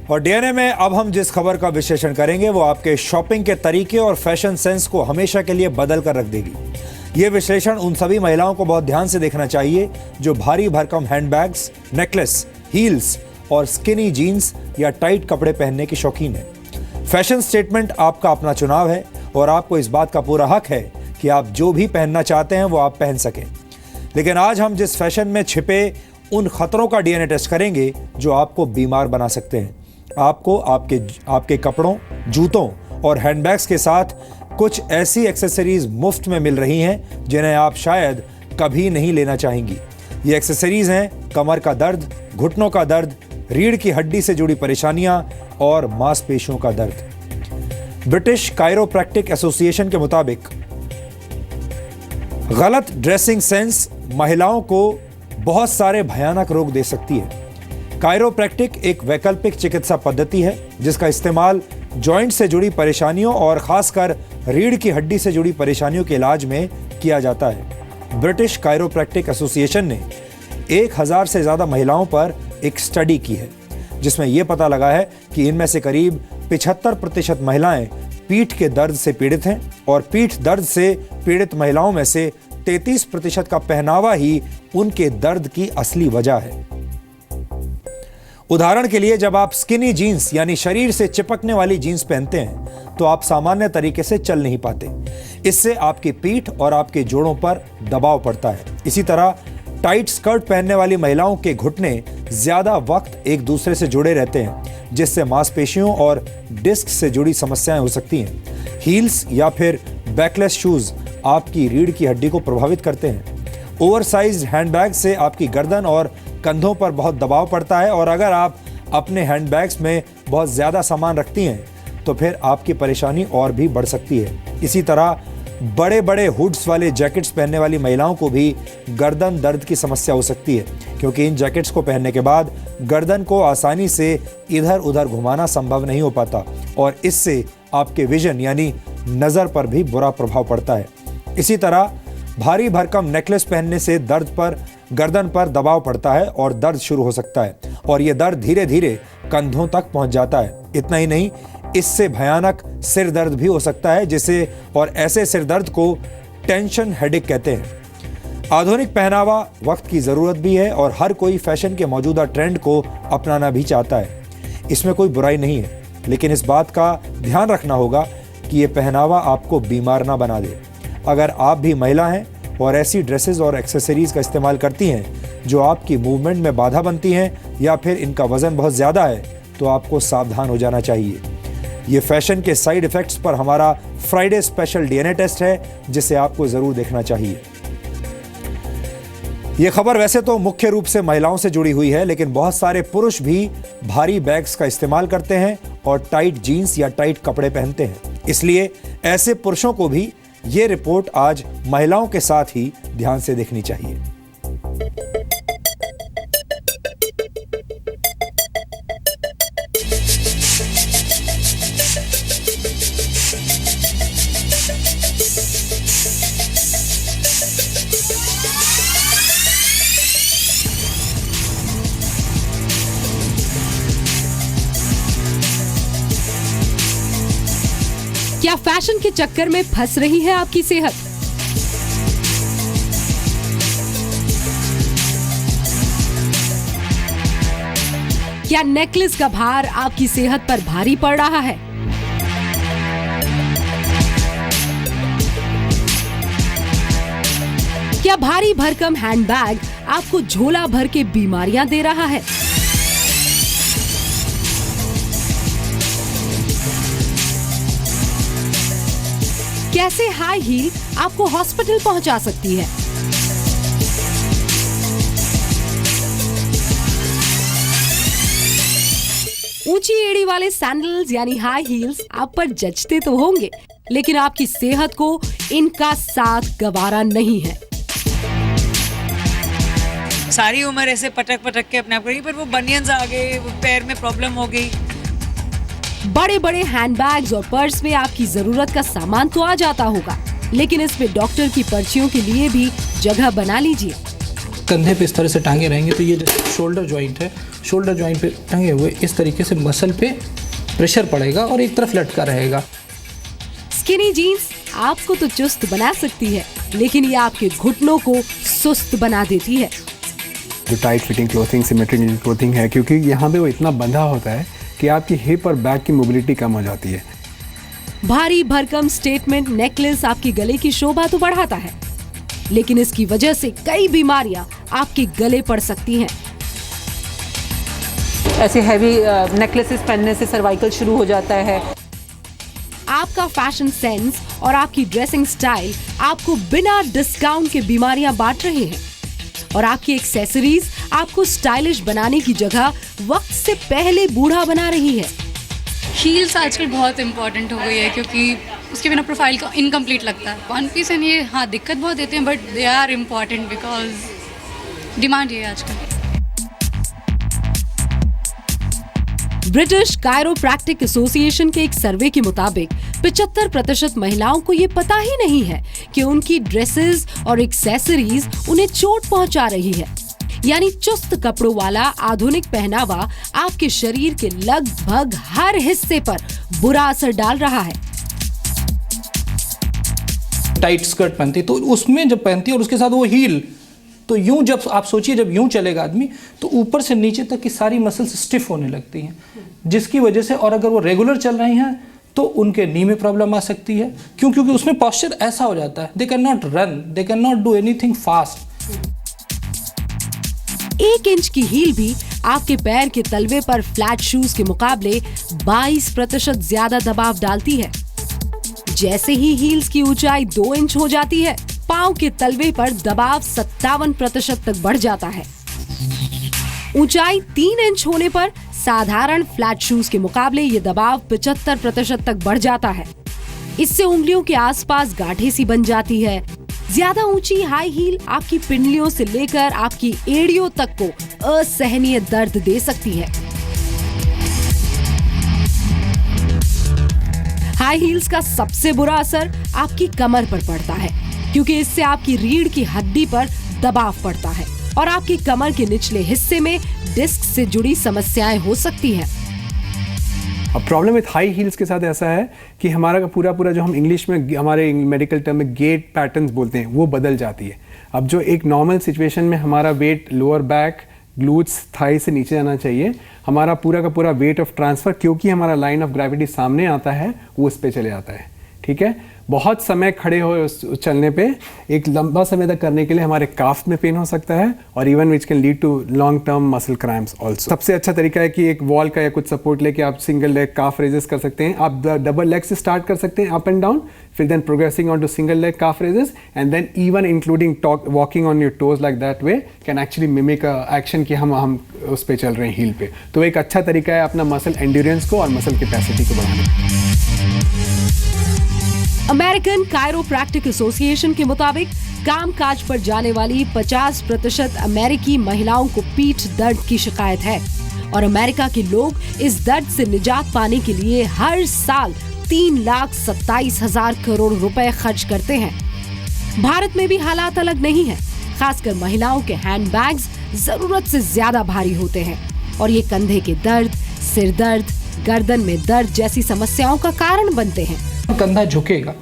और डीएनए में अब हम जिस खबर का विश्लेषण करेंगे वो आपके शॉपिंग के तरीके और फैशन सेंस को हमेशा के लिए बदल कर रख देगी। ये विश्लेषण उन सभी महिलाओं को बहुत ध्यान से देखना चाहिए जो भारी भरकम हैंडबैग्स, नेकलेस, हील्स और स्किनी जीन्स या टाइट कपड़े पहनने की शौकीन है। फैशन स्टेटमेंट आपका अपना चुनाव है और आपको इस बात का पूरा हक है कि आप जो भी पहनना चाहते हैं वो आप पहन सकें। लेकिन आज हम जिस फैशन में छिपे उन खतरों का डीएनए टेस्ट करेंगे जो आपको बीमार बना सकते हैं। आपको आपके कपड़ों, जूतों और हैंडबैग्स के साथ कुछ ऐसी एक्सेसरीज मुफ्त में मिल रही हैं जिन्हें आप शायद कभी नहीं लेना चाहेंगी। ये एक्सेसरीज हैं कमर का दर्द, घुटनों का दर्द, रीढ़ की हड्डी से जुड़ी परेशानियां और मांसपेशियों का दर्द। ब्रिटिश कायरोप्रैक्टिक एसोसिएशन के मुताबिक गलत ड्रेसिंग सेंस महिलाओं को बहुत सारे भयानक रोग दे सकती है। कायरोप्रैक्टिक एक वैकल्पिक चिकित्सा पद्धति है जिसका इस्तेमाल जॉइंट से जुड़ी परेशानियों और खासकर रीढ़ की हड्डी से जुड़ी परेशानियों के इलाज में किया जाता है। ब्रिटिश कायरोप्रैक्टिक एसोसिएशन ने 1000 से ज्यादा महिलाओं पर एक स्टडी की है जिसमें यह पता लगा है कि इनमें से करीब 75% महिलाएं पीठ के दर्द से पीड़ित हैं और पीठ दर्द से पीड़ित महिलाओं में से 33% का पहनावा ही उनके दर्द की असली वजह है। उदाहरण के लिए जब आप स्किनी जीन्स यानी शरीर से चिपकने वाली जीन्स पहनते हैं तो आप सामान्य तरीके से चल नहीं पाते। इससे आपकी पीठ और आपके जोड़ों पर दबाव पड़ता है। इसी तरह टाइट स्कर्ट पहनने वाली महिलाओं के घुटने ज्यादा वक्त एक दूसरे से जुड़े रहते हैं जिससे मांसपेशियों और डिस्क से जुड़ी समस्याएं हो सकती हैं। हील्स या फिर बैकलेस शूज आपकी रीढ़ की हड्डी को प्रभावित करते हैं। ओवरसाइज्ड हैंडबैग से आपकी गर्दन और कंधों पर बहुत दबाव पड़ता है और अगर आप अपने हैंडबैग्स में बहुत ज्यादा सामान रखती हैं तो फिर आपकी परेशानी और भी बढ़ सकती है। इसी तरह बड़े बड़े हुड्स वाले जैकेट्स पहनने वाली महिलाओं को भी गर्दन दर्द की समस्या हो सकती है क्योंकि इन जैकेट्स को पहनने के बाद गर्दन को आसानी से इधर उधर घुमाना संभव नहीं हो पाता और इससे आपके विजन यानी नजर पर भी बुरा प्रभाव पड़ता है। इसी तरह भारी भरकम नेकलेस पहनने से गर्दन पर दबाव पड़ता है और दर्द शुरू हो सकता है और यह दर्द धीरे धीरे कंधों तक पहुंच जाता है। इतना ही नहीं, इससे भयानक सिर दर्द भी हो सकता है और ऐसे सिर दर्द को टेंशन हेडेक कहते हैं। आधुनिक पहनावा वक्त की जरूरत भी है और हर कोई फैशन के मौजूदा ट्रेंड को अपनाना भी चाहता है। इसमें कोई बुराई नहीं है, लेकिन इस बात का ध्यान रखना होगा कि यह पहनावा आपको बीमार ना बना दे। अगर आप भी महिला हैं और ऐसी ड्रेसेस और एक्सेसरीज का इस्तेमाल करती हैं जो आपकी मूवमेंट में बाधा बनती हैं या फिर इनका वजन बहुत ज्यादा है तो आपको सावधान हो जाना चाहिए। ये फैशन के साइड इफेक्ट्स पर हमारा फ्राइडे स्पेशल डीएनए टेस्ट है जिसे आपको जरूर देखना चाहिए। यह खबर वैसे तो मुख्य रूप से महिलाओं से जुड़ी हुई है, लेकिन बहुत सारे पुरुष भी भारी बैग्स का इस्तेमाल करते हैं और टाइट जीन्स या टाइट कपड़े पहनते हैं। इसलिए ऐसे पुरुषों को भी ये रिपोर्ट आज महिलाओं के साथ ही ध्यान से देखनी चाहिए। क्या फैशन के चक्कर में फंस रही है आपकी सेहत? क्या नेकलेस का भार आपकी सेहत पर भारी पड़ रहा है? क्या भारी भरकम हैंडबैग आपको झोला भर के बीमारियां दे रहा है? कैसे हाई हील आपको हॉस्पिटल पहुंचा सकती है? ऊंची एड़ी वाले सैंडल्स यानी हाई हील्स आप पर जचते तो होंगे, लेकिन आपकी सेहत को इनका साथ गवारा नहीं है। सारी उम्र ऐसे पटक पटक के अपने आप करी, पर वो बनियंस आ गए, पैर में प्रॉब्लम हो गई। बड़े बड़े हैंडबैग्स और पर्स में आपकी जरूरत का सामान तो आ जाता होगा, लेकिन इसमें डॉक्टर की पर्चियों के लिए भी जगह बना लीजिए। कंधे पे इस तरह से टांगे रहेंगे तो ये जैसे शोल्डर जॉइंट है, शोल्डर जॉइंट पे टंगे हुए इस तरीके से मसल पे प्रेशर पड़ेगा और एक तरफ लटका रहेगा। स्किनी जीन्स आपको तो चुस्त बना सकती है, लेकिन ये आपके घुटनों को सुस्त बना देती है। जो tight fitting clothing, symmetric clothing है, क्योंकि यहाँ पे वो इतना बंधा होता है कि आपकी हिप और बैक की मोबिलिटी कम हो जाती है। भारी भरकम स्टेटमेंट नेकलेस आपकी गले की शोभा तो बढ़ाता है, लेकिन इसकी वजह से कई बीमारियां आपके गले पड़ सकती हैं। ऐसे हैवी नेकलेसेस पहनने से सर्वाइकल शुरू हो जाता है। आपका फैशन सेंस और आपकी ड्रेसिंग स्टाइल आपको बिना डिस्काउंट के बीमारियां बांट रहे हैं, और आपकी एक्सेसरीज आपको स्टाइलिश बनाने की जगह वक्त से पहले बूढ़ा बना रही है। हील्स आजकल बहुत इंपॉर्टेंट हो गई है, क्योंकि उसके बिना प्रोफाइल का इनकम्प्लीट लगता है। वन पीस एंड ये हाँ दिक्कत बहुत देते हैं, but they are important because demand ये है आजकल। ब्रिटिश कायरोप्रैक्टिक एसोसिएशन के एक सर्वे के मुताबिक 75% महिलाओं को ये पता ही नहीं है कि उनकी ड्रेसेस और एक्सेसरीज उन्हें चोट पहुंचा रही है। यानी चुस्त कपड़ों वाला आधुनिक पहनावा आपके शरीर के लगभग हर हिस्से पर बुरा असर डाल रहा है। टाइट स्कर्ट पहनती तो उसमें जब पहनती है और उसके साथ वो हील, तो यूं जब आप सोचिए जब यूं चलेगा आदमी तो ऊपर से नीचे तक की सारी मसल्स स्टिफ होने लगती हैं, जिसकी वजह से, और अगर वो रेगुलर चल रही हैं तो उनके नी में प्रॉब्लम आ सकती है। क्यों? क्योंकि उसमें पॉस्चर ऐसा हो जाता है, they can not run, they can not do anything fast. 1 inch की हील भी आपके पैर के तलवे पर फ्लैट शूज के मुकाबले 22% ज्यादा दबाव डालती है। जैसे ही हील्स की ऊंचाई 2 इंच हो जाती है, पांव के तलवे पर दबाव 57% तक बढ़ जाता है। ऊंचाई 3 इंच होने पर साधारण फ्लैट शूज के मुकाबले ये दबाव 75% तक बढ़ जाता है। इससे उंगलियों के आसपास गांठें सी बन जाती है। ज्यादा ऊंची हाई हील आपकी पिंडलियों से लेकर आपकी एड़ियों तक को असहनीय दर्द दे सकती है। हाई हील्स का सबसे बुरा असर आपकी कमर पर पड़ता है, क्योंकि इससे आपकी रीढ़ की हड्डी पर दबाव पड़ता है और आपकी कमर के निचले हिस्से में डिस्क से जुड़ी समस्याएं हो सकती हैं। अब प्रॉब्लम विथ हाई हील्स के साथ ऐसा है कि हमारा का पूरा जो हम इंग्लिश में हमारे मेडिकल टर्म में गेट पैटर्न्स बोलते हैं, वो बदल जाती है। अब जो एक नॉर्मल सिचुएशन में हमारा weight lower back, glutes, thigh से नीचे आना चाहिए, हमारा पूरा का पूरा वेट ऑफ ट्रांसफ़र, क्योंकि हमारा लाइन ऑफ ग्रेविटी सामने आता है, वो उस पर चले जाता है। ठीक है, बहुत समय खड़े हो चलने पे एक लंबा समय तक करने के लिए हमारे काफ में पेन हो सकता है, और even which can lead to long term muscle cramps also. सबसे अच्छा तरीका है कि एक वॉल का या कुछ सपोर्ट लेके आप सिंगल लेग काफ रेजेस कर सकते हैं। आप डबल लेग से स्टार्ट कर सकते हैं, अप एंड डाउन, फिर then progressing on to single leg calf raises, and then even including walking on your toes like that way can actually mimic action कि हम उस पर चल रहे हैं हील पे। तो एक अच्छा तरीका है अपना मसल एंड्योरेंस को और मसल कैपेसिटी को बढ़ाने। अमेरिकन कायरोप्रैक्टिक एसोसिएशन के मुताबिक कामकाज पर जाने वाली 50% अमेरिकी महिलाओं को पीठ दर्द की शिकायत है, और अमेरिका के लोग इस दर्द से निजात पाने के लिए हर साल 3,27,000 करोड़ रुपए खर्च करते हैं। भारत में भी हालात अलग नहीं है। खासकर महिलाओं के हैंडबैग्स जरूरत से ज्यादा भारी होते हैं, और ये कंधे के दर्द, सिर दर्द, गर्दन में दर्द जैसी समस्याओं का कारण बनते हैं। कंधा झुकेगा,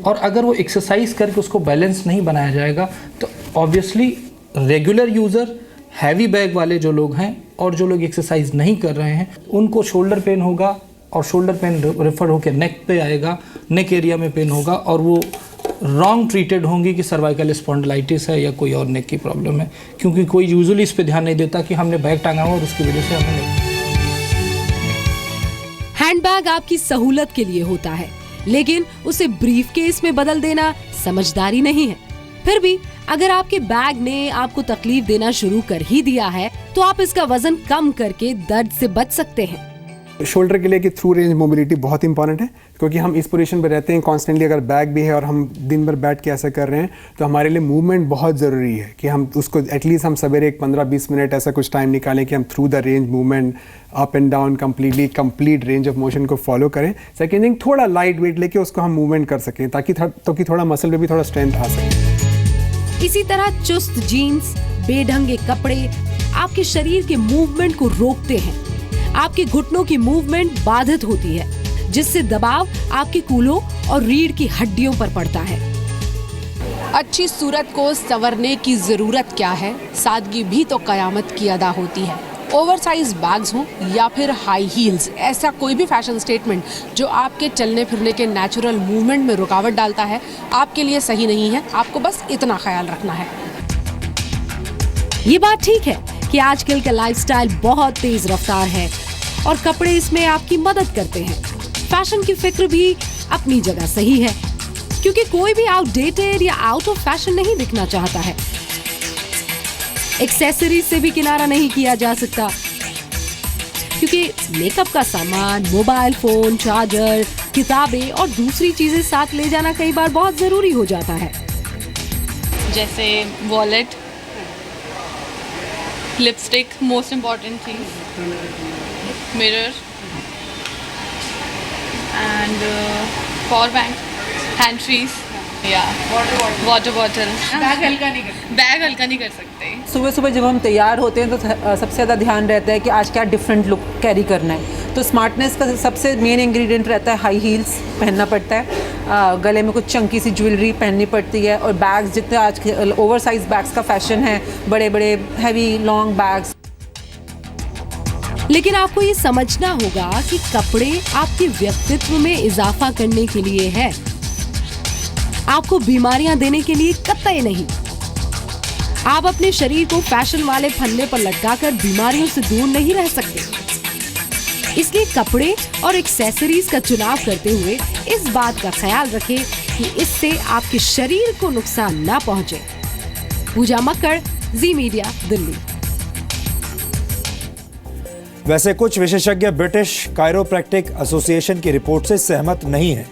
और अगर वो एक्सरसाइज करके उसको बैलेंस नहीं बनाया जाएगा तो obviously regular user, heavy bag वाले जो लोग हैं और जो लोग एक्सरसाइज नहीं कर रहे हैं, उनको शोल्डर पेन होगा, और शोल्डर पेन रेफर होकर नेक पे आएगा, नेक एरिया में पेन होगा, और वो रॉन्ग ट्रीटेड होंगी कि सर्वाइकल स्पॉन्डिलाइटिस है या कोई और नेक की प्रॉब्लम है, क्योंकि कोई यूजुअली इस पे ध्यान नहीं देता कि हमने बैग टांगा हुआ और उसकी वजह से हमें। हैंडबैग आपकी सहूलत के लिए होता है, लेकिन उसे ब्रीफकेस में बदल देना समझदारी नहीं है। फिर भी अगर आपके बैग ने आपको तकलीफ देना शुरू कर ही दिया है, तो आप इसका वजन कम करके दर्द से बच सकते हैं। शोल्डर के लिए कि थ्रू रेंज मोबिलिटी बहुत इंपॉर्टेंट है, क्योंकि हम इस पोजीशन पे रहते हैं कॉन्स्टेंटली। अगर बैग भी है और हम दिन भर बैठ के ऐसा कर रहे हैं, तो हमारे लिए मूवमेंट बहुत ज़रूरी है कि हम उसको एटलीस्ट हम सवेरे 15-20 मिनट ऐसा कुछ टाइम निकालें कि हम through the range movement, up and down, complete range of motion को फॉलो करें। सेकेंड थिंग, थोड़ा लाइट वेट लेके उसको हम मूवमेंट कर सकें, ताकि थोड़ा मसल में भी थोड़ा स्ट्रेंथ आ सके। इसी तरह चुस्त जीन्स, बेढंगे कपड़े आपके शरीर के मूवमेंट को रोकते हैं। आपके घुटनों की मूवमेंट बाधित होती है, जिससे दबाव आपके कूल्हों और रीढ़ की हड्डियों पर पड़ता है। अच्छी सूरत को संवरने की जरूरत क्या है, सादगी भी तो कयामत की अदा होती है। ओवरसाइज बैग्स हों या फिर हाई हील्स, ऐसा कोई भी फैशन स्टेटमेंट जो आपके चलने फिरने के नेचुरल मूवमेंट में रुकावट डालता है, आपके लिए सही नहीं है। आपको बस इतना ख्याल रखना है। ये बात ठीक है कि आजकल का लाइफस्टाइल बहुत तेज रफ्तार है और कपड़े इसमें आपकी मदद करते हैं। फैशन की फिक्र भी अपनी जगह सही है, क्योंकि कोई भी आउटडेटेड या आउट ऑफ फैशन नहीं दिखना चाहता है। एक्सेसरीज से भी किनारा नहीं किया जा सकता, क्योंकि मेकअप का सामान, मोबाइल फोन, चार्जर, किताबें और दूसरी चीजें साथ ले जाना कई बार बहुत जरूरी हो जाता है। जैसे वॉलेट, लिपस्टिक, मोस्ट इम्पॉर्टेंट चीज, mirror and power bank, hands free या वाटर बॉटल। बैग हल्का नहीं कर सकते। सुबह सुबह जब हम तैयार होते हैं तो सबसे ज़्यादा ध्यान रहता है कि आज क्या डिफरेंट लुक कैरी करना है। तो स्मार्टनेस का सबसे मेन इंग्रेडिएंट रहता है हाई हील्स पहनना पड़ता है, गले में कुछ चंकी सी ज्वेलरी पहननी पड़ती है, और बैग्स जितने आज के ओवर साइज बैग्स का फैशन है, बड़े बड़े हैवी लॉन्ग बैग्स। लेकिन आपको ये समझना होगा कि कपड़े आपके व्यक्तित्व में इजाफा करने के लिए है, आपको बीमारियां देने के लिए कतई नहीं। आप अपने शरीर को फैशन वाले फंदे पर लटकाकर बीमारियों से दूर नहीं रह सकते। इसलिए कपड़े और एक्सेसरीज का चुनाव करते हुए इस बात का ख्याल रखें कि इससे आपके शरीर को नुकसान ना पहुंचे। पूजा मक्कड़, जी मीडिया, दिल्ली। वैसे कुछ विशेषज्ञ ब्रिटिश कायरोप्रैक्टिक एसोसिएशन की रिपोर्ट से सहमत नहीं हैं।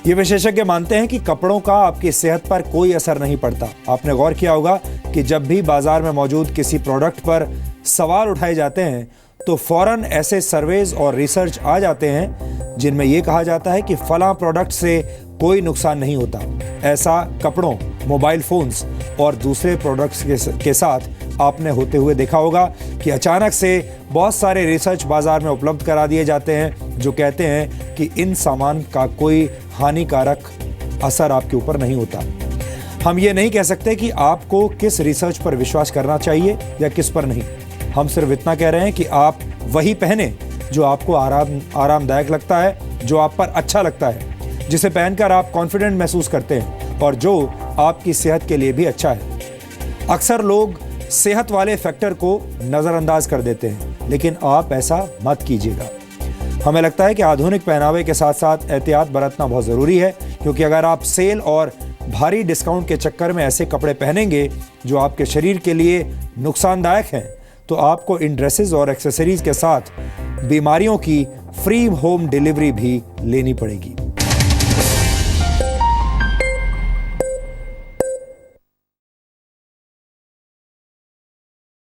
ये विशेषज्ञ मानते हैं कि कपड़ों का आपकी सेहत पर कोई असर नहीं पड़ता। आपने गौर किया होगा कि जब भी बाजार में मौजूद किसी प्रोडक्ट पर सवाल उठाए जाते हैं तो फौरन ऐसे सर्वेज और रिसर्च आ जाते हैं जिनमें यह कहा जाता है कि फलां प्रोडक्ट से कोई नुकसान नहीं होता। ऐसा कपड़ों, मोबाइल फोन्स और दूसरे प्रोडक्ट्स के साथ आपने होते हुए देखा होगा कि अचानक से बहुत सारे रिसर्च बाजार में उपलब्ध करा दिए जाते हैं जो कहते हैं कि इन सामान का कोई हानिकारक असर आपके ऊपर नहीं होता। हम ये नहीं कह सकते कि आपको किस रिसर्च पर विश्वास करना चाहिए या किस पर नहीं। हम सिर्फ इतना कह रहे हैं कि आप वही पहने जो आपको आरामदायक लगता है, जो आप पर अच्छा लगता है, जिसे पहनकर आप कॉन्फिडेंट महसूस करते हैं और जो आपकी सेहत के लिए भी अच्छा है। अक्सर लोग सेहत वाले फैक्टर को नज़रअंदाज कर देते हैं, लेकिन आप ऐसा मत कीजिएगा। हमें लगता है कि आधुनिक पहनावे के साथ साथ एहतियात बरतना बहुत ज़रूरी है, क्योंकि अगर आप सेल और भारी डिस्काउंट के चक्कर में ऐसे कपड़े पहनेंगे जो आपके शरीर के लिए नुकसानदायक हैं, तो आपको इन ड्रेसेस और एक्सेसरीज के साथ बीमारियों की फ्री होम डिलीवरी भी लेनी पड़ेगी।